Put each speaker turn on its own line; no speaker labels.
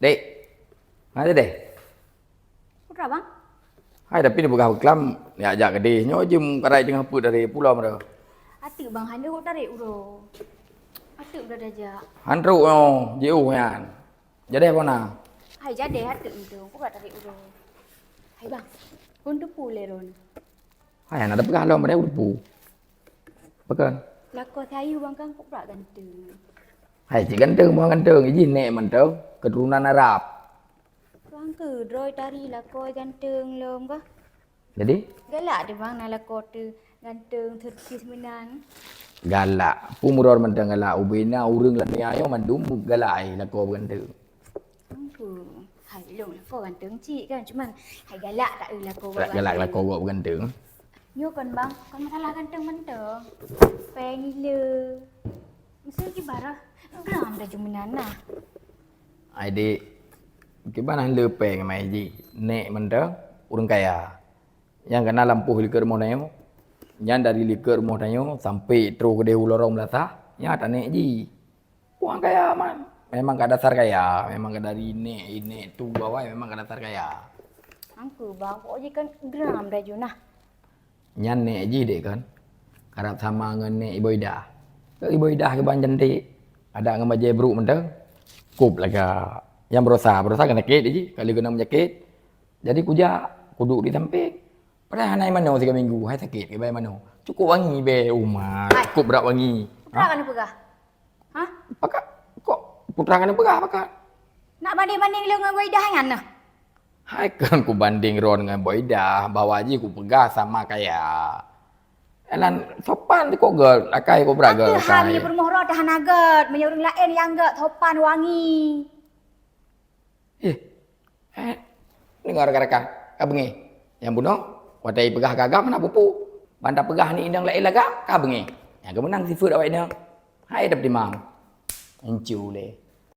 Dek, mana dek?
Udah bang?
Hai tapi ni bukan kelam, ni ajak ke dia. Nyo jem karai tengah put dari pulau mana.
Atik bang, hanya kau tarik uro. Atik udah aja.
Handru no, jauh yan. Jadi apa na?
Hai jadi atik itu, kau gak tarik uro. Hai bang, kau tu pulih ron.
Hai ada pegah lo mana udah Bekan.
Lah kau tahu bang kan, kau gak ganteng.
Hai cik ganteng, bukan ganteng. Ini nek mantau keturunan Arab.
Bang ke droi tari lah kau ganteng lom kah?
Jadi
Galak deh bang, nak kau tu ganteng terkis menan.
galak. Pumuror mantang galak. Ubina urung lah ni ayo mandum galak ai lah kau ganteng.
Aku, hai lom lah kau ganteng cik kan, cuman hai galak tak lah kau
Galak lah kau ganteng.
Yo kan bang, kan masalah ganteng mentang. Pengen gila. Mesti kibarah. Geram dah jumenan lah.
Ai dek, gimana lepeng mai ji? Nek mantau urang kaya. Yang kena lampu liker rumah nayo. Yang dari liker rumah nayo sampai terus ke dehu lorong belasa. Ya tak nek ji. Orang kaya man. Memang ke dasar kaya. Memang ke dari nek tu bawah memang ke dasar kaya.
Angku bang, pokoknya kan geram dah junah.
Yang nek ji dek kan. Karap sama dengan nek Ibu Ida. Ke Ibu Ida ke banjan dek. Ada dengan bajai beruk mentang. Kup lah ke. Yang berusaha kena sakit ji. Kali kena menyakit. Jadi kuja kuduk di samping. Padahal naik mana 3 minggu. Hai sakit ke bayar mana. Cukup wangi be rumah. Cukup berat wangi.
Putra kan pegah? Hah?
Pakak kok putra kena pegah pakak.
Nak banding-banding lu dengan Waidah kan nah?
Hai kan ku banding Ron dengan Boydah. Bawa aja ku pegah sama kayak. Elan sopan kok gel. Akai kok beragal.
Aku hamil berumah roh dah nagat. Punya orang lain yang enggak sopan wangi.
Dengar rekan-rekan. Kau bengi. Yang bunuh. Wadai pegah gagam mana pupu. Banda pegah ni indang lain lagak. Kau bengi. Yang kemenang seafood awak ini. Hai dapat dimang. Encu leh.